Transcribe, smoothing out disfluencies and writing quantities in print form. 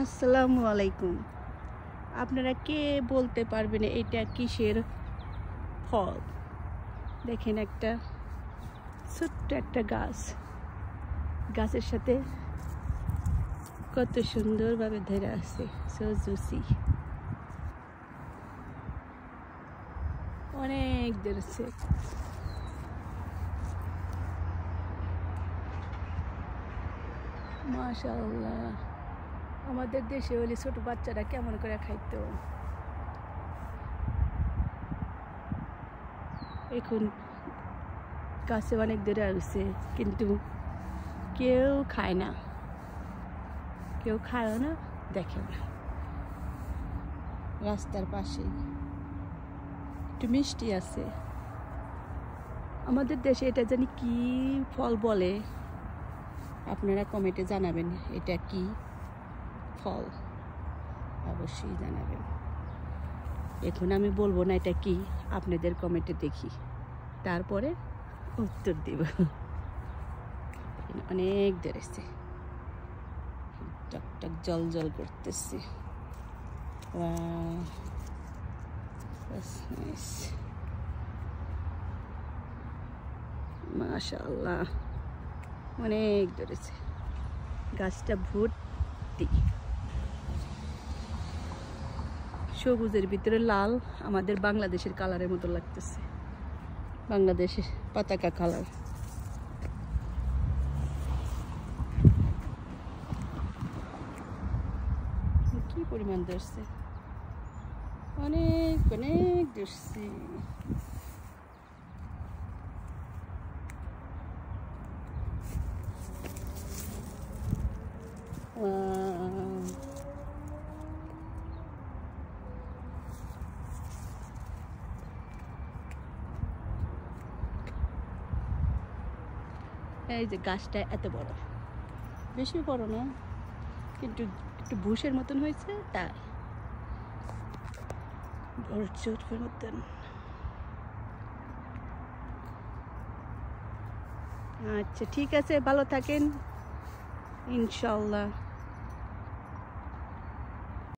আসসালামু আলাইকুম। আপনারা কে বলতে পারবেন এটা কিসের ফল? দেখেন একটা ছোট্ট একটা গাছ, গাছের সাথে কত সুন্দরভাবে ধরে আছে। সো জুসি, অনেক ধরেছে। মাশাআল্লাহ, আমাদের দেশে হলে ছোট বাচ্চারা কেমন করে খাইতো। এখন গাছে অনেক ধরে আসছে, কিন্তু কেউ খায় না, কেউ খায়ও না, দেখেও না। রাস্তার পাশে একটু মিষ্টি আছে। আমাদের দেশে এটা জানি কি ফল বলে, আপনারা কমেন্টে জানাবেন এটা কি ফল, অবশ্যই জানাবেন। এখন আমি বলবো না এটা কি, আপনাদের কমেন্টে দেখি, তারপরে উত্তর দিব। অনেক ধরেছে, টকটক জল জল করতেছে। মাশাআল্লাহ, অনেক ধরেছে। গাছটা ভর্তি, সবুজের ভিতরে লাল, আমাদের বাংলাদেশের কালারের মতো লাগতেছে, বাংলাদেশের পতাকা কালার। কি পরিমাণ ধরছে, অনেক অনেক ধরছে। এই যে গাছটা এত বড়, বেশি বড় না, কিন্তু একটু বুশের মতন হয়েছে, তাই বড় মতন। আচ্ছা ঠিক আছে, ভালো থাকেন ইনশাল্লাহ।